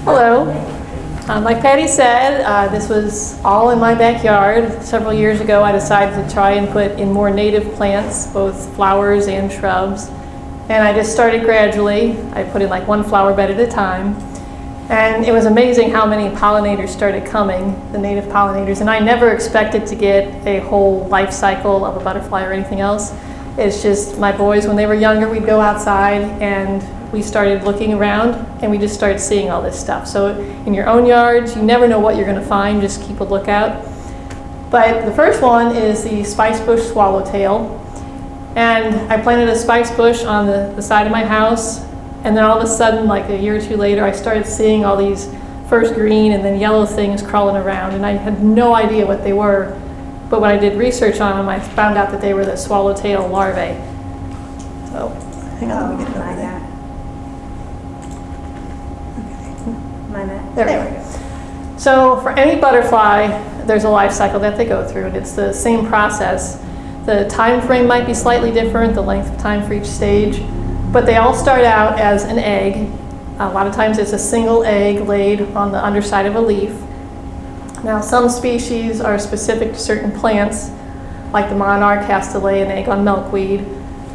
Hello. Like Patty said, this was all in my backyard. Several years ago, I decided to try and put in more native plants, both flowers and shrubs. And I just started gradually. I put in like one flower bed at a time. And it was amazing how many pollinators started coming, the native pollinators. And I never expected to get a whole life cycle of a butterfly or anything else. It's just my boys, when they were younger, we'd go outside and we started looking around and we just started seeing all this stuff. So in your own yards, you never know what you're going to find, just keep a lookout. But the first one is the spice bush swallowtail. And I planted a spice bush on the side of my house, and then all of a sudden, like a year or two later, I started seeing all these first green and then yellow things crawling around, and I had no idea what they were. But when I did research on them, I found out that they were the swallowtail larvae. So, hang on, let me get it over there. There we go. So for any butterfly, there's a life cycle that they go through, and it's the same process. The time frame might be slightly different, the length of time for each stage, but they all start out as an egg. A lot of times it's a single egg laid on the underside of a leaf. Now some species are specific to certain plants, like the monarch has to lay an egg on milkweed.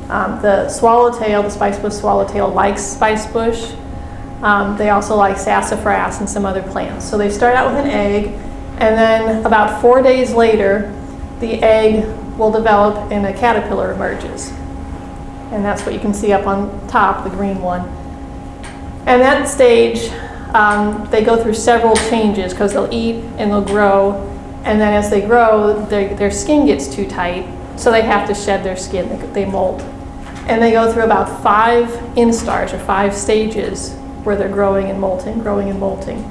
The swallowtail, the spice bush swallowtail, likes spice bush. They also like sassafras and some other plants. So they start out with an egg, and then about 4 days later, the egg will develop and a caterpillar emerges. And that's what you can see up on top, the green one. And that stage, they go through several changes because they'll eat and they'll grow. And then as they grow, their skin gets too tight, so they have to shed their skin, they molt. And they go through about 5 instars, or 5 stages, where they're growing and molting, growing and molting.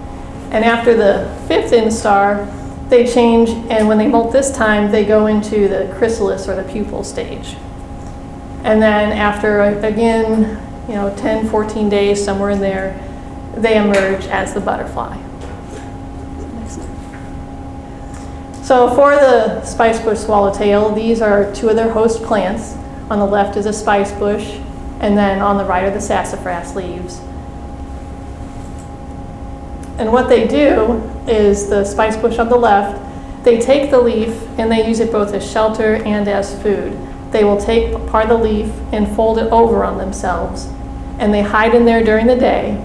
And after the 5th instar, they change, and when they molt this time, they go into the chrysalis or the pupal stage. And then after, again, 10, 14 days, somewhere in there, they emerge as the butterfly. So for the spice bush swallowtail, these are 2 of their host plants. On the left is a spice bush, and then on the right are the sassafras leaves. And what they do is the spice bush on the left, they take the leaf and they use it both as shelter and as food. They will take part of the leaf and fold it over on themselves, and they hide in there during the day.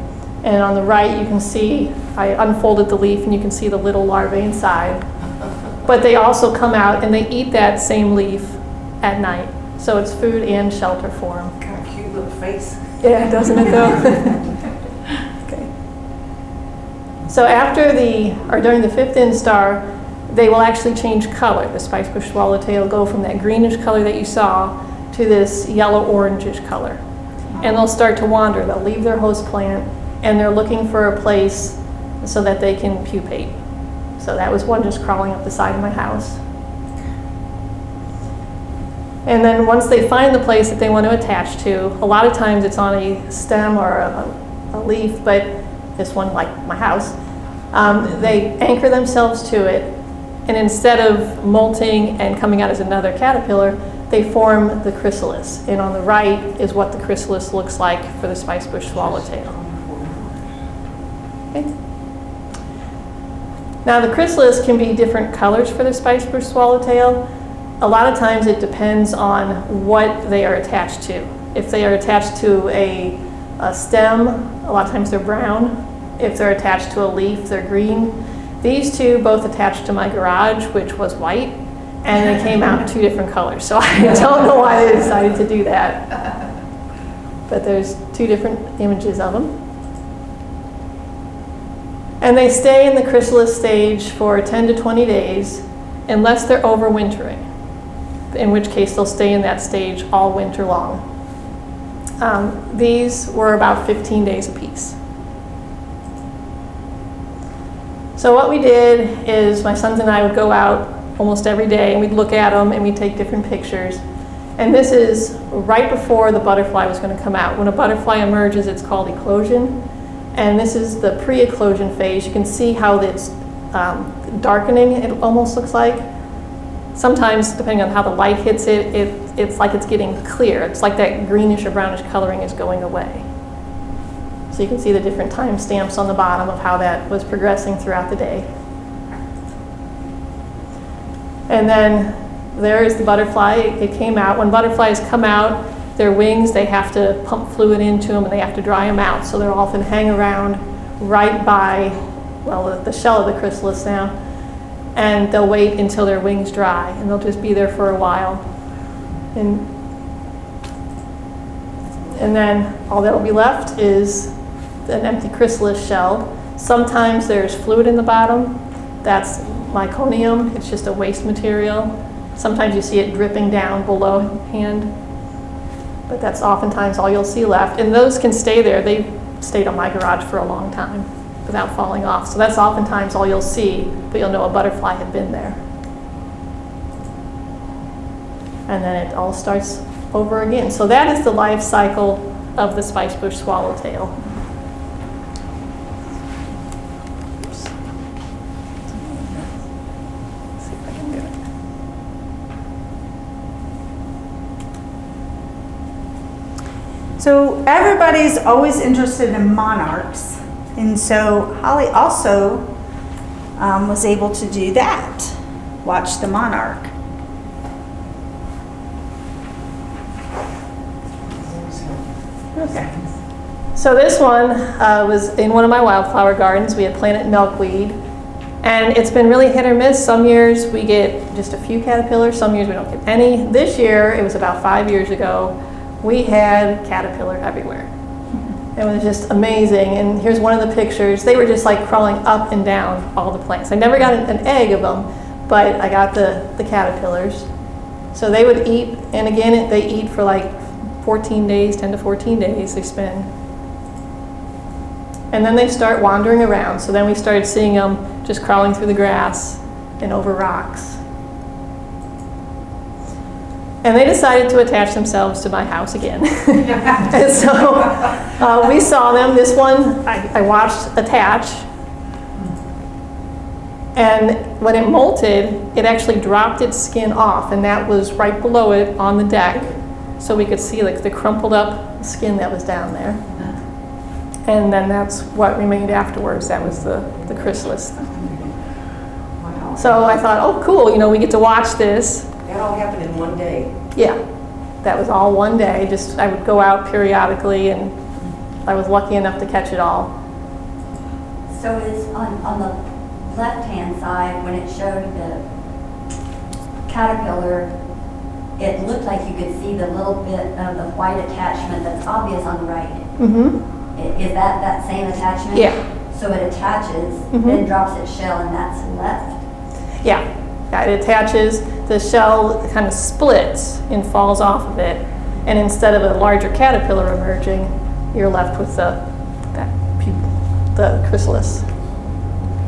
And on the right you can see, I unfolded the leaf and you can see the little larvae inside. But they also come out and they eat that same leaf at night. So it's food and shelter for them. Kind of cute little face. Yeah, doesn't it though? So during the 5th instar, they will actually change color. The spice bush swallowtail will go from that greenish color that you saw to this yellow-orangish color. And they'll start to wander. They'll leave their host plant, and they're looking for a place so that they can pupate. So that was one just crawling up the side of my house. And then once they find the place that they want to attach to, a lot of times it's on a stem or a leaf, but this one, like my house, they anchor themselves to it, and instead of molting and coming out as another caterpillar, they form the chrysalis. And on the right is what the chrysalis looks like for the spice bush swallowtail. Okay. Now the chrysalis can be different colors for the spice bush swallowtail. A lot of times it depends on what they are attached to. If they are attached to a stem, a lot of times they're brown. If they're attached to a leaf, they're green. These 2 both attached to my garage, which was white, and they came out 2 different colors. So I don't know why they decided to do that. But there's 2 different images of them. And they stay in the chrysalis stage for 10 to 20 days, unless they're overwintering, in which case they'll stay in that stage all winter long. These were about 15 days apiece. So what we did is my sons and I would go out almost every day and we'd look at them and we'd take different pictures. And this is right before the butterfly was going to come out. When a butterfly emerges, it's called eclosion. And this is the pre-eclosion phase. You can see how it's darkening, it almost looks like. Sometimes, depending on how the light hits it, it's like it's getting clear. It's like that greenish or brownish coloring is going away. So you can see the different time stamps on the bottom of how that was progressing throughout the day. And then there is the butterfly. It came out. When butterflies come out, their wings, they have to pump fluid into them and they have to dry them out. So they'll often hang around right by, well, the shell of the chrysalis now, and they'll wait until their wings dry, and they'll just be there for a while. And then all that'll be left is an empty chrysalis shell. Sometimes there's fluid in the bottom. That's meconium. It's just a waste material. Sometimes you see it dripping down below hand, but that's oftentimes all you'll see left. And those can stay there. They stayed on my garage for a long time without falling off. So that's oftentimes all you'll see, but you'll know a butterfly had been there. And then it all starts over again. So that is the life cycle of the spicebush swallowtail. Oops. Let's see if I can get it. So everybody's always interested in monarchs. And so Holly also was able to do that. Watch the monarch. Okay. So this one was in one of my wildflower gardens. We had planted milkweed, and it's been really hit or miss. Some years we get just a few caterpillars, some years we don't get any. This year, it was about 5 years ago, we had caterpillar everywhere. It was just amazing, and here's one of the pictures. They were just like crawling up and down all the plants. I never got an egg of them, but I got the caterpillars. So they would eat, and again, they eat for like 14 days, 10 to 14 days they spend. And then they start wandering around. So then we started seeing them just crawling through the grass and over rocks. And they decided to attach themselves to my house again. And so we saw them. This one I watched attach. And when it molted, it actually dropped its skin off, and that was right below it on the deck. So we could see like the crumpled up skin that was down there. And then that's what remained afterwards. That was the chrysalis. Wow. So I thought, oh cool, you know, we get to watch this. That all happened in one day. Yeah, that was all one day. Just I would go out periodically, and I was lucky enough to catch it all. So it's on the left-hand side, when it showed the caterpillar, it looked like you could see the little bit of the white attachment that's obvious on the right. Mm-hmm. Is that same attachment? Yeah. So it attaches, Mhm. then drops its shell, and that's left? Yeah, it attaches. The shell kind of splits and falls off of it. And instead of a larger caterpillar emerging, you're left with the chrysalis.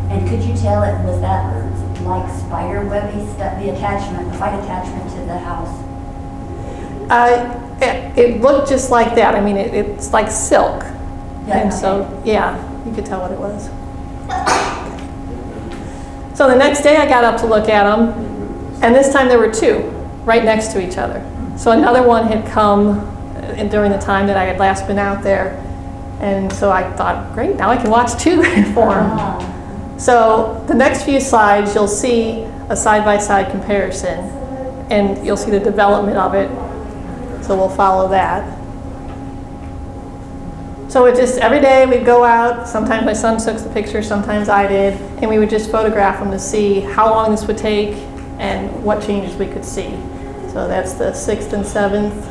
And could you tell it was that like spider webby stuff, the attachment, the white attachment to the house? It looked just like that. I mean, it's like silk. Yeah, And so, yeah, you could tell what it was. So the next day I got up to look at them, and this time there were two right next to each other. So another one had come during the time that I had last been out there, and so I thought, great, now I can watch two form. So the next few slides, you'll see a side-by-side comparison, and you'll see the development of it. So we'll follow that. So it just, every day we'd go out, sometimes my son took the pictures, sometimes I did, and we would just photograph them to see how long this would take and what changes we could see. So that's the 6th and 7th,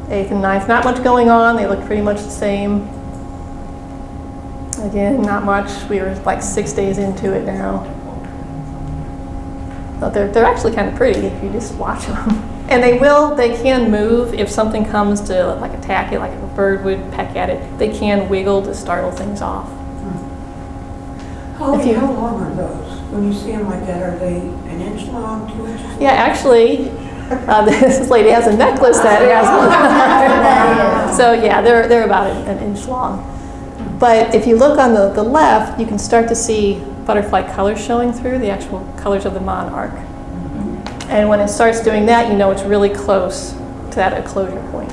8th and 9th. Not much going on, they look pretty much the same. Again, not much. We were like 6 days into it now. But they're actually kind of pretty if you just watch them. And they can move if something comes to like attack it, like if a bird would peck at it, they can wiggle to startle things off. How long are those? When you see them like that, are they an inch long, 2 inches long? Yeah, actually, this lady has a necklace that has one. So yeah, they're about an inch long. But if you look on the left, you can start to see butterfly colors showing through, the actual colors of the monarch. And when it starts doing that, you know it's really close to that eclosure point.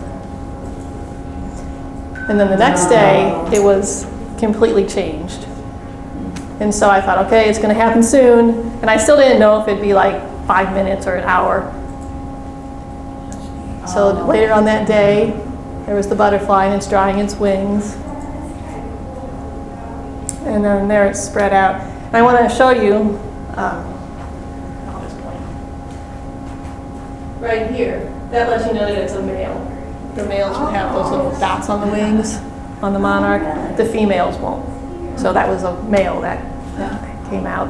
And then the next day, it was completely changed. And so I thought, okay, it's going to happen soon. And I still didn't know if it'd be like 5 minutes or an hour. So later on that day, there was the butterfly and it's drying its wings. And then there it's spread out. And I want to show you, I'll just point. Right here, that lets you know that it's a male. The males would have those little dots on the wings on the monarch. The females won't. So that was a male that came out.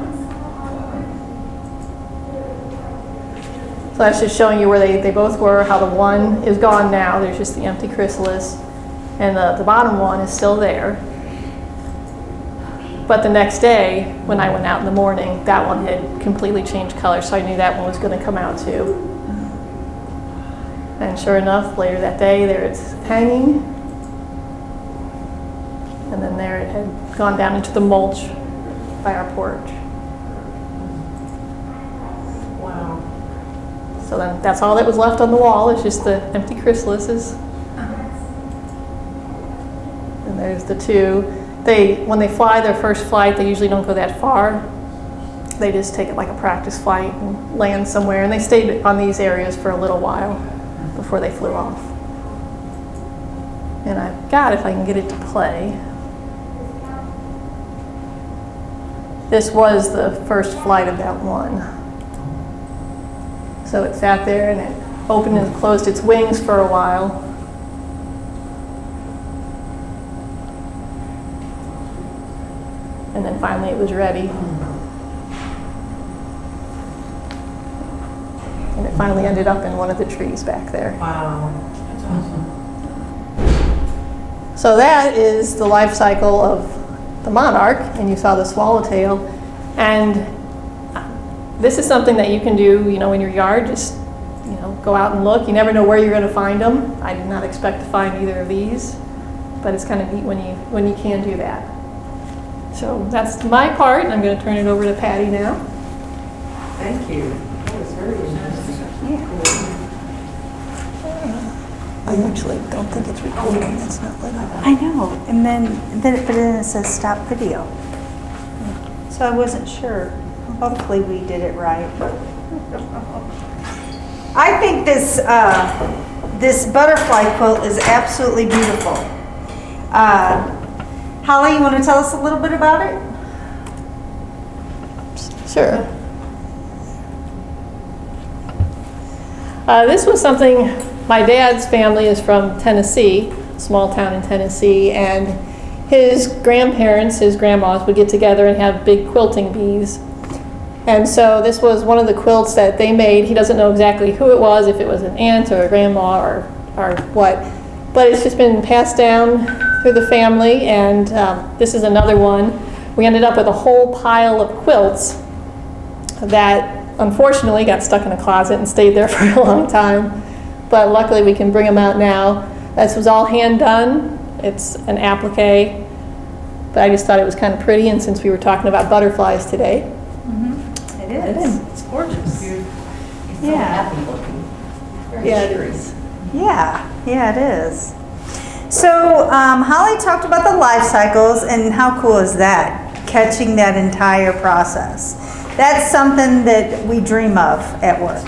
So that's just showing you where they both were, how the one is gone now. There's just the empty chrysalis. And the bottom one is still there. But the next day, when I went out in the morning, that one had completely changed color, so I knew that one was going to come out too. And sure enough, later that day, there it's hanging. And then there it had gone down into the mulch by our porch. Wow. So then that's all that was left on the wall, is just the empty chrysalises. And there's the two. When they fly their first flight, they usually don't go that far. They just take it like a practice flight and land somewhere. And they stayed on these areas for a little while before they flew off. And I've got, if I can get it to play. This was the first flight of that one. So it sat there and it opened and closed its wings for a while. And then finally it was ready. And it finally ended up in one of the trees back there. Wow. That's awesome. So that is the life cycle of the monarch, and you saw the swallowtail. And this is something that you can do, in your yard. Just, go out and look. You never know where you're going to find them. I did not expect to find either of these, but it's kind of neat when you can do that. So that's my part, and I'm going to turn it over to Patty now. Thank you. That was very interesting. I actually don't think it's recording. It's not lit up. I know, and then it says stop video. So I wasn't sure. Hopefully we did it right. I think this butterfly quilt is absolutely beautiful. Holly, you want to tell us a little bit about it? Sure. This was something, my dad's family is from Tennessee, a small town in Tennessee, and his grandparents, his grandmas, would get together and have big quilting bees. And so this was one of the quilts that they made. He doesn't know exactly who it was, if it was an aunt or a grandma or what, but it's just been passed down through the family, and this is another one. We ended up with a whole pile of quilts that unfortunately got stuck in a closet and stayed there for a long time, but luckily we can bring them out now. This was all hand done. It's an applique, but I just thought it was kind of pretty, and since we were talking about butterflies today, It is. it's gorgeous. It's so Yeah. happy looking. Very Yeah, it cheery. Yeah, it is. So Holly talked about the life cycles, and how cool is that? Catching that entire process. That's something that we dream of at work.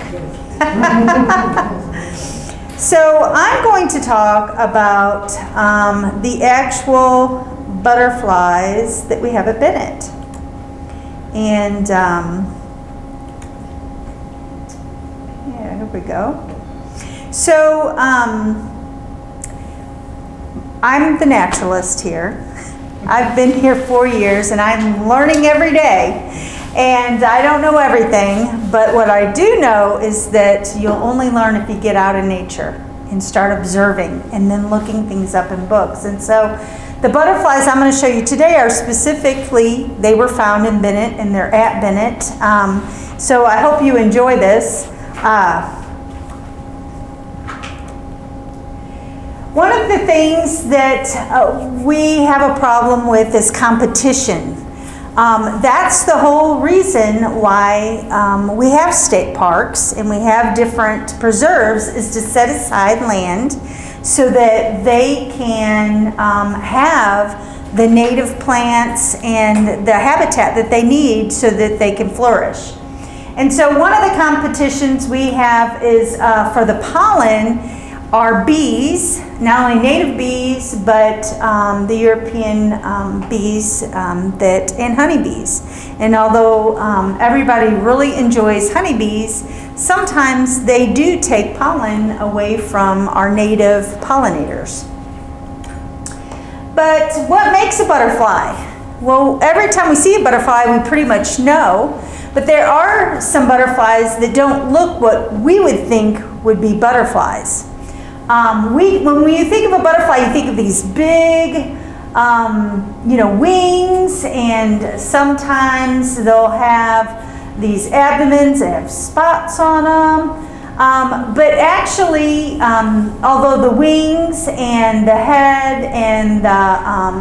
So I'm going to talk about the actual butterflies that we have at Bennett. And here we go. So I'm the naturalist here. I've been here 4 years and I'm learning every day. And I don't know everything, but what I do know is that you'll only learn if you get out in nature and start observing and then looking things up in books. And so the butterflies I'm going to show you today are specifically, they were found in Bennett and they're at Bennett. So I hope you enjoy this. One of the things that we have a problem with is competition. That's the whole reason why we have state parks and we have different preserves, is to set aside land so that they can have the native plants and the habitat that they need so that they can flourish. And so one of the competitions we have is for the pollen are bees, not only native bees, but the European bees and honeybees. And although everybody really enjoys honeybees, sometimes they do take pollen away from our native pollinators. But what makes a butterfly? Well, every time we see a butterfly, we pretty much know, but there are some butterflies that don't look what we would think would be butterflies. When you think of a butterfly, you think of these big, wings, and sometimes they'll have these abdomens that have spots on them. But actually, although the wings and the head and the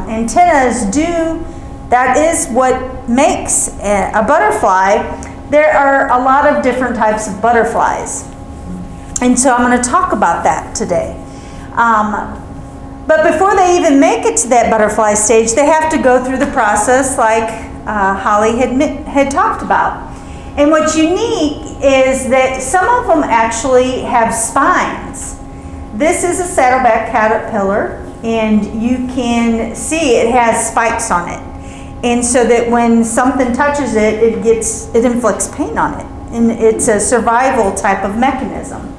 antennas that is what makes a butterfly, there are a lot of different types of butterflies. And so I'm going to talk about that today. But before they even make it to that butterfly stage, they have to go through the process like Holly had talked about. And what's unique is that some of them actually have spines. This is a saddleback caterpillar, and you can see it has spikes on it. And so that when something touches it, it inflicts pain on it. And it's a survival type of mechanism.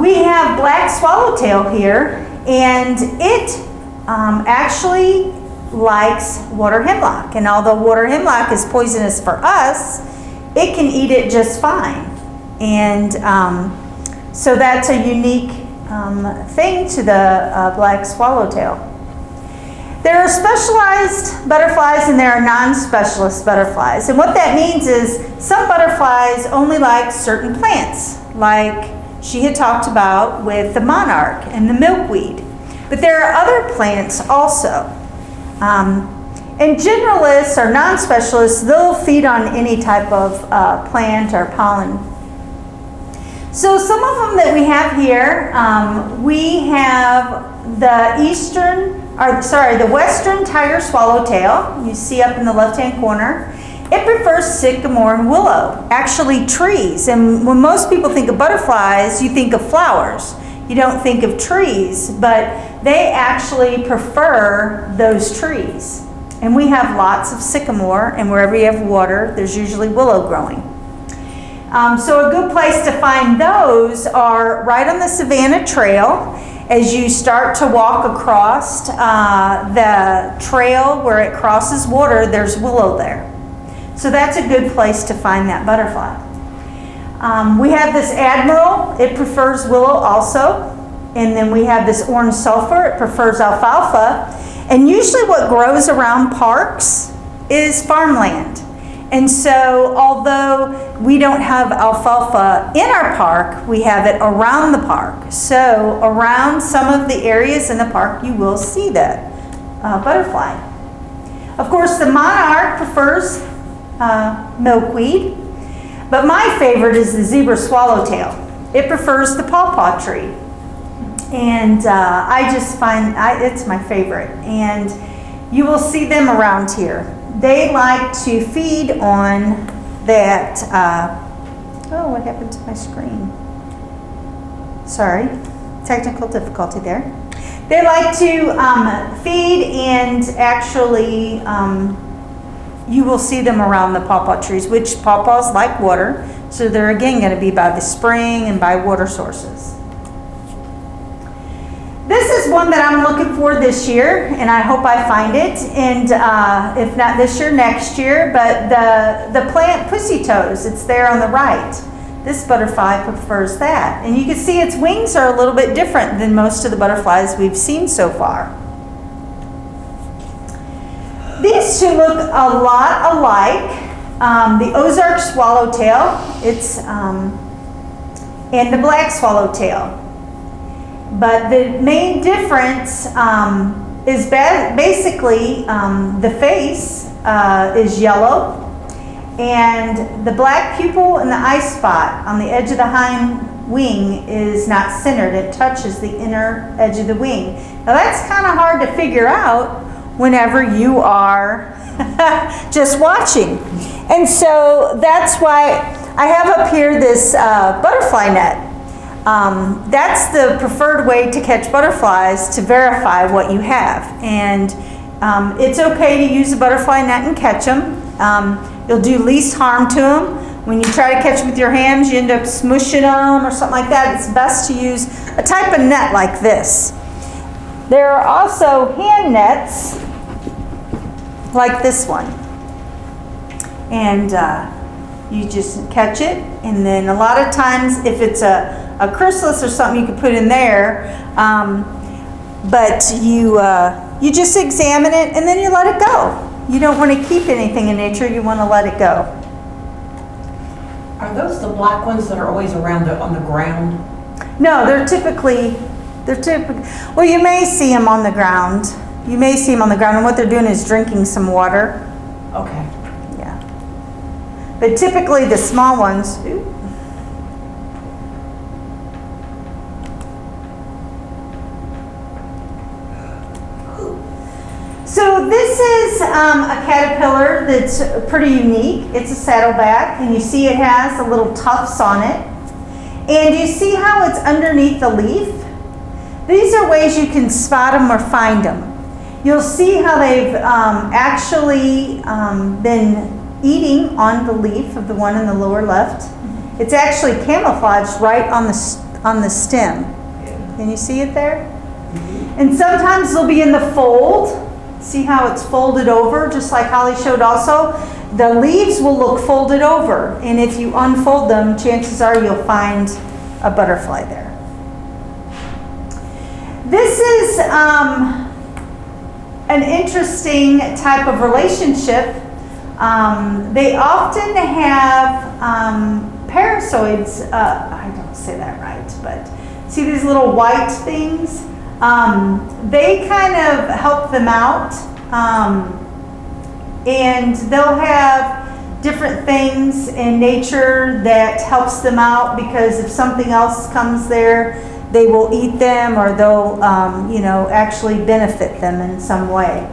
We have black swallowtail here, and it actually likes water hemlock. And although water hemlock is poisonous for us, it can eat it just fine. And so that's a unique thing to the black swallowtail. There are specialized butterflies and there are non-specialist butterflies. And what that means is some butterflies only like certain plants, like she had talked about with the monarch and the milkweed. But there are other plants also. And generalists or non-specialists, they'll feed on any type of plant or pollen. So some of them that we have here, we have the western tiger swallowtail, you see up in the left-hand corner. It prefers sycamore and willow, actually trees. And when most people think of butterflies, you think of flowers. You don't think of trees, but they actually prefer those trees. And we have lots of sycamore, and wherever you have water, there's usually willow growing. So a good place to find those are right on the Savannah Trail. As you start to walk across the trail where it crosses water, there's willow there. So that's a good place to find that butterfly. We have this admiral, it prefers willow also. And then we have this orange sulfur, it prefers alfalfa. And usually what grows around parks is farmland. And so although we don't have alfalfa in our park, we have it around the park. So around some of the areas in the park, you will see that butterfly. Of course, the monarch prefers milkweed, but my favorite is the zebra swallowtail. It prefers the pawpaw tree. And I just find it's my favorite. And you will see them around here. They like to feed on that, what happened to my screen? Sorry, technical difficulty there. They like to feed, and actually you will see them around the pawpaw trees, which pawpaws like water, so they're again going to be by the spring and by water sources. This is one that I'm looking for this year, and I hope I find it, and if not this year, next year, but the plant pussy toes, it's there on the right. This butterfly prefers that. And you can see its wings are a little bit different than most of the butterflies we've seen so far. These two look a lot alike. The Ozark swallowtail, and the black swallowtail. But the main difference is basically the face is yellow, and the black pupil and the eye spot on the edge of the wing is not centered. It touches the inner edge of the wing. Now that's kind of hard to figure out whenever you are just watching. And so that's why I have up here this butterfly net. That's the preferred way to catch butterflies to verify what you have. And it's okay to use a butterfly net and catch them. You'll do least harm to them. When you try to catch them with your hands, you end up smushing them or something like that. It's best to use a type of net like this. There are also hand nets like this one. And you just catch it, and then a lot of times if it's a chrysalis or something, you could put in there. But you just examine it and then you let it go. You don't want to keep anything in nature, you want to let it go. Are those the black ones that are always around on the ground? No, they're typically, well, you may see them on the ground. You may see them on the ground, and what they're doing is drinking some water. Okay. Yeah. But typically the small ones, So this is a caterpillar that's pretty unique. It's a saddleback, and you see it has the little tufts on it. And you see how it's underneath the leaf? These are ways you can spot them or find them. You'll see how they've actually been eating on the leaf of the one in the lower left. It's actually camouflaged right on the stem. Can you see it there? And sometimes they'll be in the fold. See how it's folded over, just like Holly showed also? The leaves will look folded over, and if you unfold them, chances are you'll find a butterfly there. This is an interesting type of relationship. They often have parasitoids, I don't say that right, but see these little white things? They kind of help them out, and they'll have different things in nature that helps them out, because if something else comes there, they will eat them, or they'll actually benefit them in some way.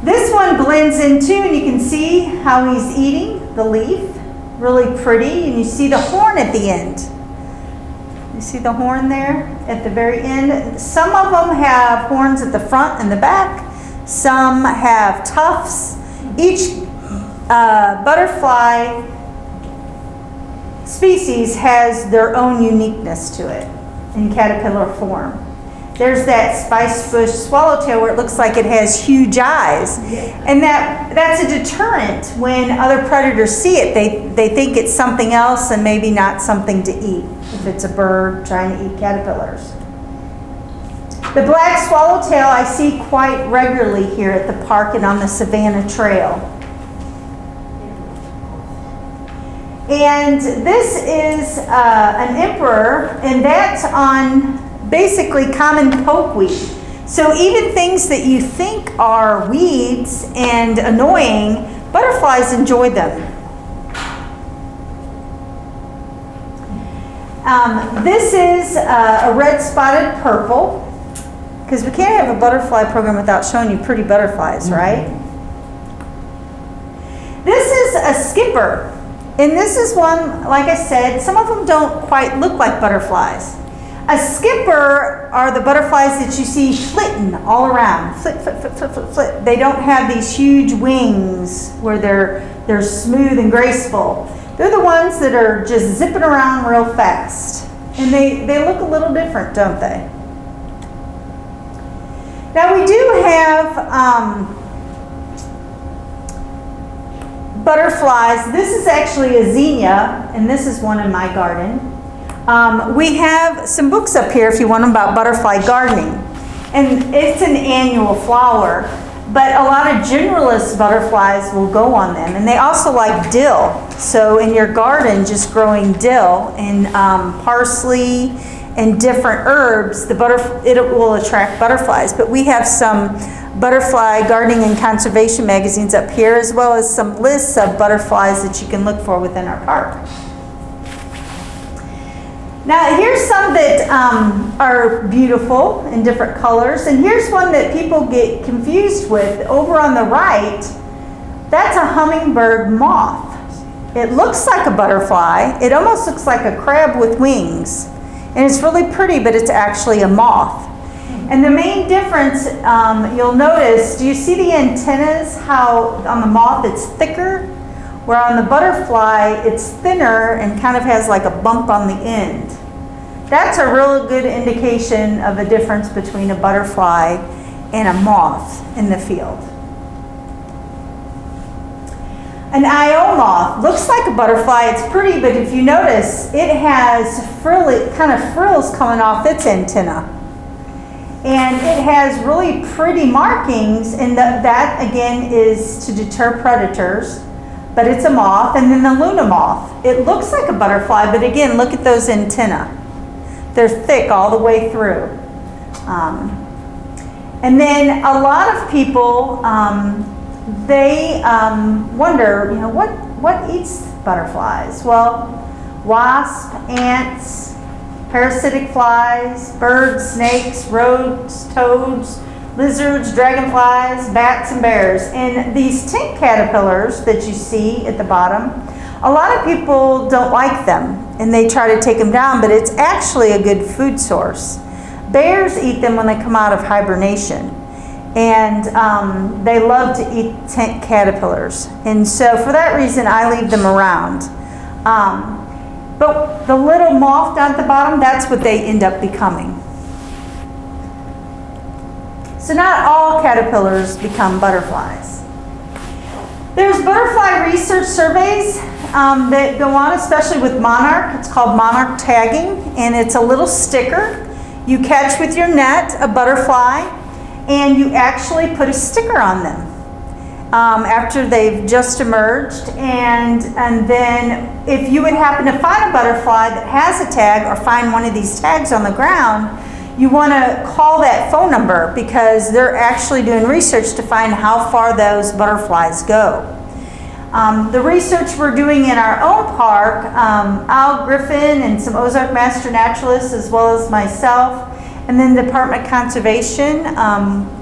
This one blends in too, and you can see how he's eating the leaf, really pretty, and you see the horn at the end. You see the horn there at the very end? Some of them have horns at the front and the back. Some have tufts. Each butterfly species has their own uniqueness to it in caterpillar form. There's that spice bush swallowtail where it looks like it has huge eyes. And that's a deterrent when other predators see it. They think it's something else and maybe not something to eat, if it's a bird trying to eat caterpillars. The black swallowtail I see quite regularly here at the park and on the Savannah Trail. And this is an emperor, and that's on basically common pokeweed. So even things that you think are weeds and annoying, butterflies enjoy them. This is a red spotted purple, because we can't have a butterfly program without showing you pretty butterflies, right? This is a skipper, and this is one, like I said, some of them don't quite look like butterflies. A skipper are the butterflies that you see flitting all around. Flit, flit, flit, flit, flit, flit. They don't have these huge wings where they're smooth and graceful. They're the ones that are just zipping around real fast. And they look a little different, don't they? Now we do have butterflies. This is actually a zinnia, and this is one in my garden. We have some books up here if you want them about butterfly gardening. And it's an annual flower, but a lot of generalist butterflies will go on them. And they also like dill. So in your garden, just growing dill and parsley and different herbs, it will attract butterflies. But we have some butterfly gardening and conservation magazines up here, as well as some lists of butterflies that you can look for within our park. Now here's some that are beautiful in different colors, and here's one that people get confused with. Over on the right, that's a hummingbird moth. It looks like a butterfly. It almost looks like a crab with wings, and it's really pretty, but it's actually a moth. And the main difference, you'll notice, do you see the antennas, how on the moth it's thicker? Where on the butterfly, it's thinner and kind of has like a bump on the end. That's a real good indication of a difference between a butterfly and a moth in the field. An IO moth looks like a butterfly. It's pretty, but if you notice, it has kind of frills coming off its antenna. And it has really pretty markings, and that again is to deter predators. But it's a moth. And then the Luna moth. It looks like a butterfly, but again, look at those antennae. They're thick all the way through. And then a lot of people, they wonder, what eats butterflies? Well, wasp, ants, parasitic flies, birds, snakes, rodents, toads, lizards, dragonflies, bats, and bears. And these tink caterpillars that you see at the bottom, a lot of people don't like them and they try to take them down, but it's actually a good food source. Bears eat them when they come out of hibernation. And they love to eat tent caterpillars. And so for that reason, I leave them around. But the little moth down at the bottom, that's what they end up becoming. So not all caterpillars become butterflies. There's butterfly research surveys that go on, especially with monarch. It's called monarch tagging, and it's a little sticker. You catch with your net a butterfly, and you actually put a sticker on them after they've just emerged. And then if you would happen to find a butterfly that has a tag or find one of these tags on the ground, you want to call that phone number because they're actually doing research to find how far those butterflies go. The research we're doing in our own park, Al Griffin and some Ozark Master Naturalists as well as myself, and then the Department of Conservation,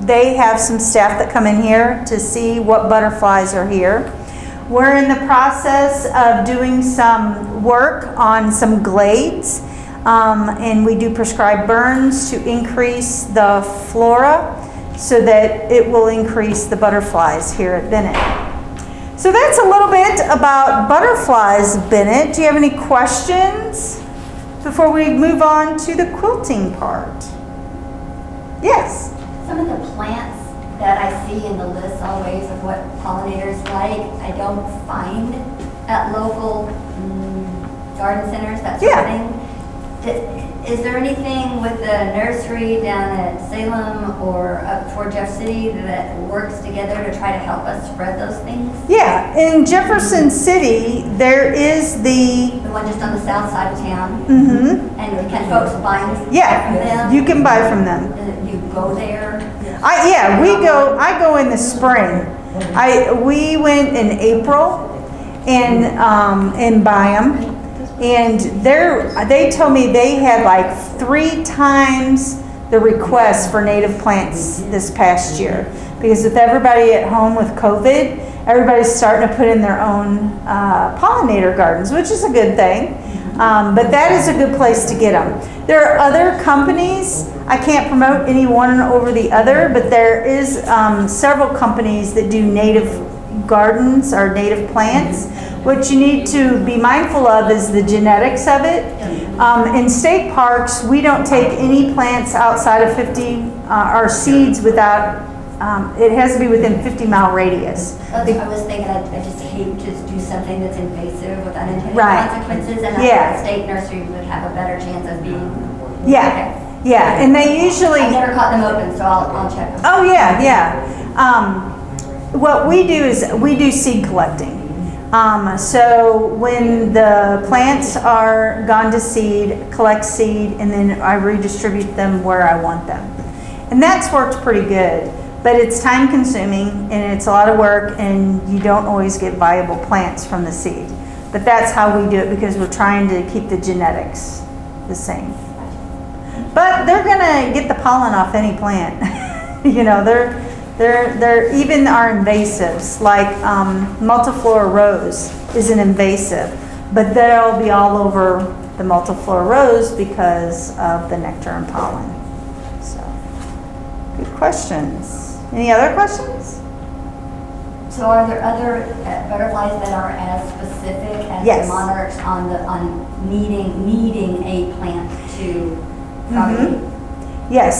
they have some staff that come in here to see what butterflies are here. We're in the process of doing some work on some glades, and we do prescribed burns to increase the flora so that it will increase the butterflies here at Bennett. So that's a little bit about butterflies, Bennett. Do you have any questions before we move on to the quilting part? Yes? Some of the plants that I see in the list always of what pollinators like, I don't find at local garden centers, that sort of thing. Is there anything with the nursery down at Salem or up toward Jeff City that works together to try to help us spread those things? Yeah, in Jefferson City, there is the one just on the south side of town? Mm-hmm. And can folks buy from them? You can buy from them. You go there? I go in the spring. We went in April and buy them. And they told me they had like 3 times the requests for native plants this past year. Because with everybody at home with COVID, everybody's starting to put in their own pollinator gardens, which is a good thing. But that is a good place to get them. There are other companies. I can't promote any one over the other, but there is several companies that do native gardens or native plants. What you need to be mindful of is the genetics of it. In state parks, we don't take any plants outside of 50, or seeds without, it has to be within 50-mile radius. That's what I was thinking. I just hate to do something that's invasive with unintended Right. consequences, and I think the state nursery would have a better chance of being. Yeah, Okay. yeah, and they usually. I've never caught them open, so I'll check them. Oh yeah. What we do is we do seed collecting. So when the plants are gone to seed, collect seed, and then I redistribute them where I want them. And that's worked pretty good. But it's time consuming and it's a lot of work and you don't always get viable plants from the seed. But that's how we do it because we're trying to keep the genetics the same. But they're gonna get the pollen off any plant. You know, they're even our invasives, like multiflora rose is an invasive, but they'll be all over the multiflora rose because of the nectar and pollen. So, good questions. Any other questions? So are there other butterflies that are as specific as Yes. the monarchs on needing a plant to propagate? Yes.